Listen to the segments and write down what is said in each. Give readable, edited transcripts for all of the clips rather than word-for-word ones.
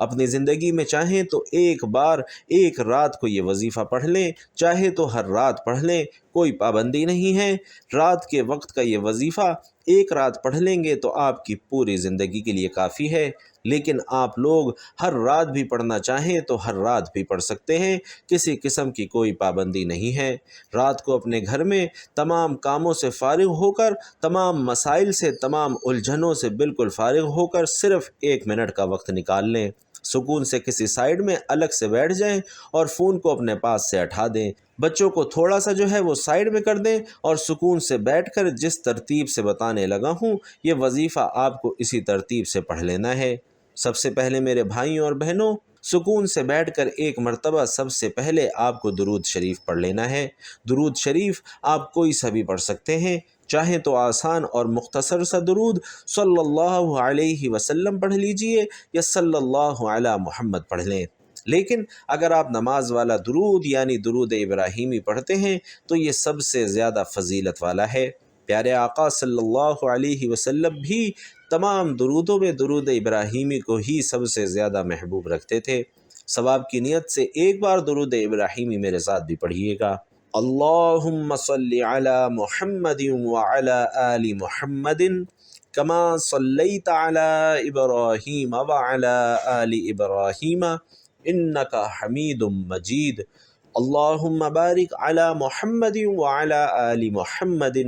اپنی زندگی میں چاہیں تو ایک بار ایک رات کو یہ وظیفہ پڑھ لیں، چاہے تو ہر رات پڑھ لیں، کوئی پابندی نہیں ہے۔ رات کے وقت کا یہ وظیفہ ایک رات پڑھ لیں گے تو آپ کی پوری زندگی کے لیے کافی ہے، لیکن آپ لوگ ہر رات بھی پڑھنا چاہیں تو ہر رات بھی پڑھ سکتے ہیں، کسی قسم کی کوئی پابندی نہیں ہے۔ رات کو اپنے گھر میں تمام کاموں سے فارغ ہو کر، تمام مسائل سے، تمام الجھنوں سے بالکل فارغ ہو کر صرف 1 منٹ کا وقت نکال لیں، سکون سے کسی سائیڈ میں الگ سے بیٹھ جائیں اور فون کو اپنے پاس سے ہٹا دیں، بچوں کو تھوڑا سا جو ہے وہ سائیڈ میں کر دیں اور سکون سے بیٹھ کر جس ترتیب سے بتانے لگا ہوں یہ وظیفہ آپ کو اسی ترتیب سے پڑھ لینا ہے۔ سب سے پہلے میرے بھائیوں اور بہنوں، سکون سے بیٹھ کر ایک مرتبہ سب سے پہلے آپ کو درود شریف پڑھ لینا ہے۔ درود شریف آپ کوئی سا بھی پڑھ سکتے ہیں، چاہیں تو آسان اور مختصر سا درود صلی اللہ علیہ وسلم پڑھ لیجئے یا صلی اللہ علی محمد پڑھ لیں، لیکن اگر آپ نماز والا درود یعنی درود ابراہیمی پڑھتے ہیں تو یہ سب سے زیادہ فضیلت والا ہے۔ پیارے آقا صلی اللہ علیہ وسلم بھی تمام درودوں میں درود ابراہیمی کو ہی سب سے زیادہ محبوب رکھتے تھے۔ ثواب کی نیت سے ایک بار درود ابراہیمی میرے ساتھ بھی پڑھیے گا۔ اللہم صلی علی محمد وعلی آل محمد کما صلیت علی ابراہیم وعلی آل ابراہیم انک حمید مجید۔ اللہم بارک علی محمد وعلی آل محمد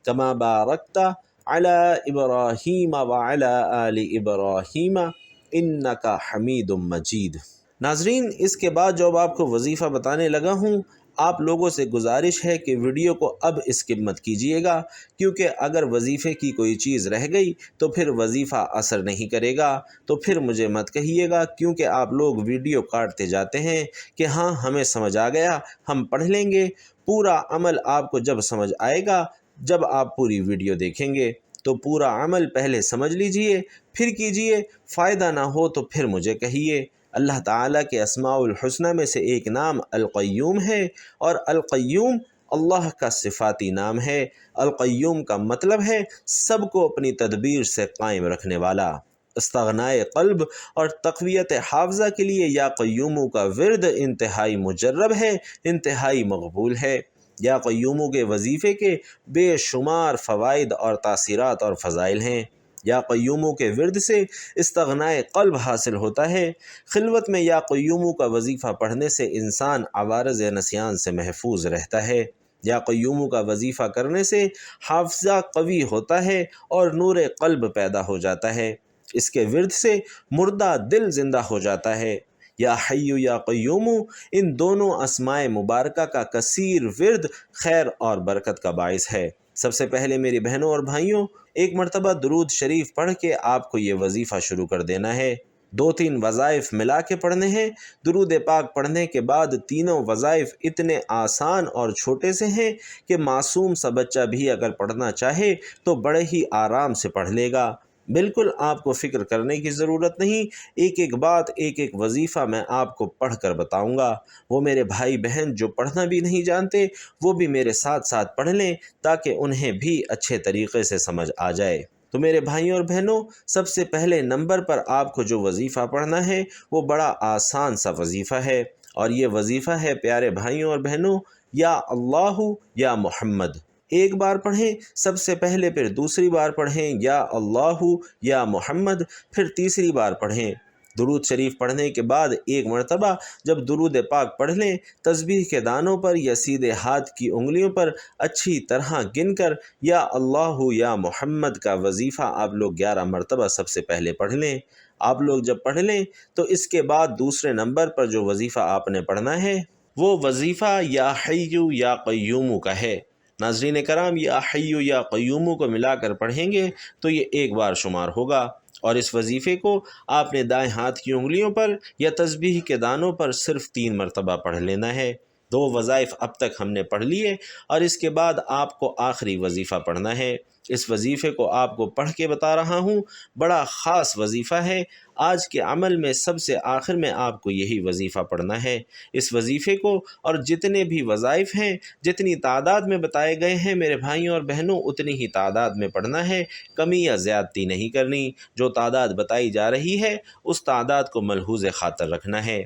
کما بارکت علی ابراہیم وعلی آل ابراہیم انک حمید مجید۔ ناظرین، اس کے بعد جو آپ کو وظیفہ بتانے لگا ہوں، آپ لوگوں سے گزارش ہے کہ ویڈیو کو اب اسکپ مت کیجیے گا، کیونکہ اگر وظیفے کی کوئی چیز رہ گئی تو پھر وظیفہ اثر نہیں کرے گا، تو پھر مجھے مت کہیے گا، کیونکہ آپ لوگ ویڈیو کاٹتے جاتے ہیں کہ ہاں ہمیں سمجھ آ گیا، ہم پڑھ لیں گے۔ پورا عمل آپ کو جب سمجھ آئے گا جب آپ پوری ویڈیو دیکھیں گے، تو پورا عمل پہلے سمجھ لیجئے پھر کیجئے، فائدہ نہ ہو تو پھر مجھے کہیے۔ اللہ تعالیٰ کے اسماء الحسنہ میں سے ایک نام القیوم ہے، اور القیوم اللہ کا صفاتی نام ہے۔ القیوم کا مطلب ہے سب کو اپنی تدبیر سے قائم رکھنے والا۔ استغنائے قلب اور تقویت حافظہ کے لیے یا قیوموں کا ورد انتہائی مجرب ہے، انتہائی مقبول ہے۔ یا قیوموں کے وظیفے کے بے شمار فوائد اور تاثیرات اور فضائل ہیں۔ یا قیوموں کے ورد سے استغنائے قلب حاصل ہوتا ہے۔ خلوت میں یا قیوموں کا وظیفہ پڑھنے سے انسان عوارض نسیان سے محفوظ رہتا ہے۔ یا قیوموں کا وظیفہ کرنے سے حافظہ قوی ہوتا ہے اور نور قلب پیدا ہو جاتا ہے۔ اس کے ورد سے مردہ دل زندہ ہو جاتا ہے۔ یا حی یا قیوم، ان دونوں اسماء مبارکہ کا کثیر ورد خیر اور برکت کا باعث ہے۔ سب سے پہلے میری بہنوں اور بھائیوں، ایک مرتبہ درود شریف پڑھ کے آپ کو یہ وظیفہ شروع کر دینا ہے۔ 2-3 وظائف ملا کے پڑھنے ہیں۔ درود پاک پڑھنے کے بعد تینوں وظائف اتنے آسان اور چھوٹے سے ہیں کہ معصوم سا بچہ بھی اگر پڑھنا چاہے تو بڑے ہی آرام سے پڑھ لے گا۔ بالکل آپ کو فکر کرنے کی ضرورت نہیں، ایک ایک بات، ایک ایک وظیفہ میں آپ کو پڑھ کر بتاؤں گا۔ وہ میرے بھائی بہن جو پڑھنا بھی نہیں جانتے وہ بھی میرے ساتھ ساتھ پڑھ لیں تاکہ انہیں بھی اچھے طریقے سے سمجھ آ جائے۔ تو میرے بھائیوں اور بہنوں، سب سے پہلے نمبر پر آپ کو جو وظیفہ پڑھنا ہے وہ بڑا آسان سا وظیفہ ہے، اور یہ وظیفہ ہے پیارے بھائیوں اور بہنوں، یا اللہ یا محمد۔ ایک بار پڑھیں سب سے پہلے، پھر دوسری بار پڑھیں یا اللہ یا محمد، پھر تیسری بار پڑھیں۔ درود شریف پڑھنے کے بعد ایک مرتبہ جب درود پاک پڑھ لیں، تسبیح کے دانوں پر یا سیدھے ہاتھ کی انگلیوں پر اچھی طرح گن کر یا اللہ یا محمد کا وظیفہ آپ لوگ 11 مرتبہ سب سے پہلے پڑھ لیں۔ آپ لوگ جب پڑھ لیں تو اس کے بعد دوسرے نمبر پر جو وظیفہ آپ نے پڑھنا ہے وہ وظیفہ یا حی یا قیوم کا ہے۔ ناظرین کرام، یا حی یا قیوم کو ملا کر پڑھیں گے تو یہ ایک بار شمار ہوگا، اور اس وظیفے کو آپ نے دائیں ہاتھ کی انگلیوں پر یا تسبیح کے دانوں پر صرف 3 مرتبہ پڑھ لینا ہے۔ 2 وظائف اب تک ہم نے پڑھ لیے، اور اس کے بعد آپ کو آخری وظیفہ پڑھنا ہے۔ اس وظیفے کو آپ کو پڑھ کے بتا رہا ہوں، بڑا خاص وظیفہ ہے۔ آج کے عمل میں سب سے آخر میں آپ کو یہی وظیفہ پڑھنا ہے۔ اس وظیفے کو اور جتنے بھی وظائف ہیں، جتنی تعداد میں بتائے گئے ہیں میرے بھائیوں اور بہنوں، اتنی ہی تعداد میں پڑھنا ہے، کمی یا زیادتی نہیں کرنی۔ جو تعداد بتائی جا رہی ہے اس تعداد کو ملحوظ خاطر رکھنا ہے۔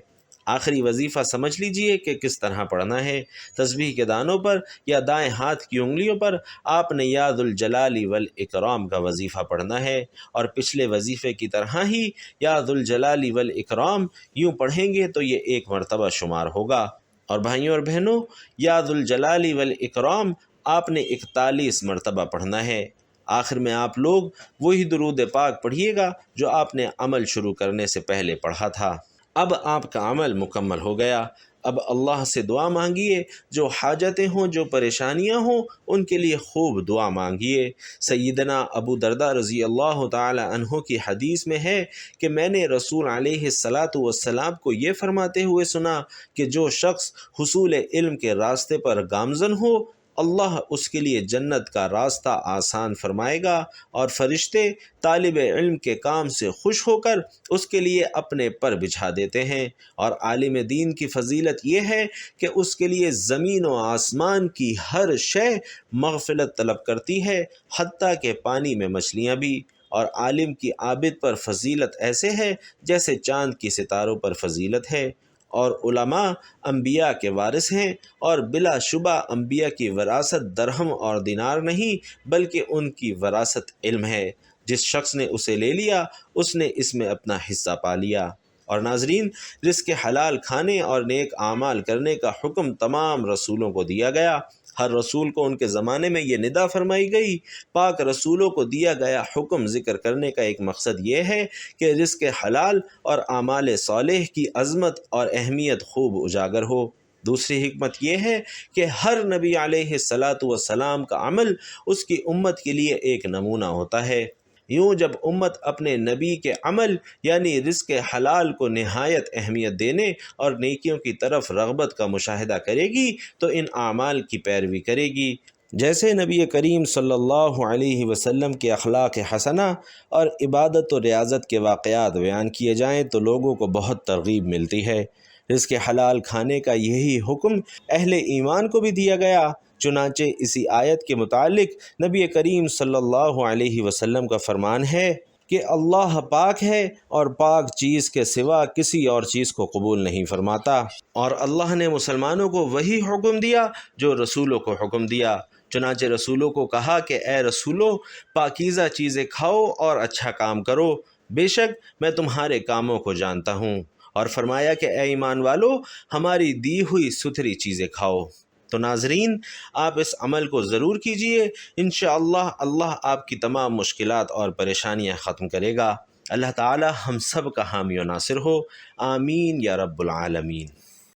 آخری وظیفہ سمجھ لیجئے کہ کس طرح پڑھنا ہے۔ تسبیح کے دانوں پر یا دائیں ہاتھ کی انگلیوں پر آپ نے یا ذوالجلال والاکرام کا وظیفہ پڑھنا ہے، اور پچھلے وظیفے کی طرح ہی یا ذوالجلال والاکرام یوں پڑھیں گے تو یہ 1 مرتبہ شمار ہوگا۔ اور بھائیوں اور بہنوں، یا ذوالجلال والاکرام آپ نے 41 مرتبہ پڑھنا ہے۔ آخر میں آپ لوگ وہی درود پاک پڑھیے گا جو آپ نے عمل شروع کرنے سے پہلے پڑھا تھا۔ اب آپ کا عمل مکمل ہو گیا۔ اب اللہ سے دعا مانگیے، جو حاجتیں ہوں، جو پریشانیاں ہوں، ان کے لیے خوب دعا مانگیے۔ سیدنا ابو درداء رضی اللہ تعالی عنہ کی حدیث میں ہے کہ میں نے رسول علیہ السلام کو یہ فرماتے ہوئے سنا کہ جو شخص حصول علم کے راستے پر گامزن ہو، اللہ اس کے لیے جنت کا راستہ آسان فرمائے گا، اور فرشتے طالب علم کے کام سے خوش ہو کر اس کے لیے اپنے پر بچھا دیتے ہیں۔ اور عالم دین کی فضیلت یہ ہے کہ اس کے لیے زمین و آسمان کی ہر شے مغفرت طلب کرتی ہے، حتیٰ کہ پانی میں مچھلیاں بھی۔ اور عالم کی عابد پر فضیلت ایسے ہے جیسے چاند کی ستاروں پر فضیلت ہے۔ اور علماء انبیاء کے وارث ہیں، اور بلا شبہ انبیاء کی وراثت درہم اور دینار نہیں بلکہ ان کی وراثت علم ہے۔ جس شخص نے اسے لے لیا اس نے اس میں اپنا حصہ پا لیا۔ اور ناظرین، رزق حلال کھانے اور نیک اعمال کرنے کا حکم تمام رسولوں کو دیا گیا۔ ہر رسول کو ان کے زمانے میں یہ ندا فرمائی گئی۔ پاک رسولوں کو دیا گیا حکم ذکر کرنے کا ایک مقصد یہ ہے کہ رزق حلال اور اعمال صالح کی عظمت اور اہمیت خوب اجاگر ہو۔ دوسری حکمت یہ ہے کہ ہر نبی علیہ السلام کا عمل اس کی امت کے لیے ایک نمونہ ہوتا ہے۔ یوں جب امت اپنے نبی کے عمل یعنی رزق حلال کو نہایت اہمیت دینے اور نیکیوں کی طرف رغبت کا مشاہدہ کرے گی تو ان اعمال کی پیروی کرے گی۔ جیسے نبی کریم صلی اللہ علیہ وسلم کے اخلاق حسنہ اور عبادت و ریاضت کے واقعات بیان کیے جائیں تو لوگوں کو بہت ترغیب ملتی ہے۔ رزق حلال کھانے کا یہی حکم اہل ایمان کو بھی دیا گیا۔ چنانچہ اسی آیت کے متعلق نبی کریم صلی اللہ علیہ وسلم کا فرمان ہے کہ اللہ پاک ہے اور پاک چیز کے سوا کسی اور چیز کو قبول نہیں فرماتا۔ اور اللہ نے مسلمانوں کو وہی حکم دیا جو رسولوں کو حکم دیا۔ چنانچہ رسولوں کو کہا کہ اے رسولو، پاکیزہ چیزیں کھاؤ اور اچھا کام کرو، بے شک میں تمہارے کاموں کو جانتا ہوں۔ اور فرمایا کہ اے ایمان والو، ہماری دی ہوئی ستھری چیزیں کھاؤ۔ تو ناظرین، آپ اس عمل کو ضرور کیجئے، انشاءاللہ اللہ آپ کی تمام مشکلات اور پریشانیاں ختم کرے گا۔ اللہ تعالی ہم سب کا حامی و ناصر ہو، آمین یا رب العالمین۔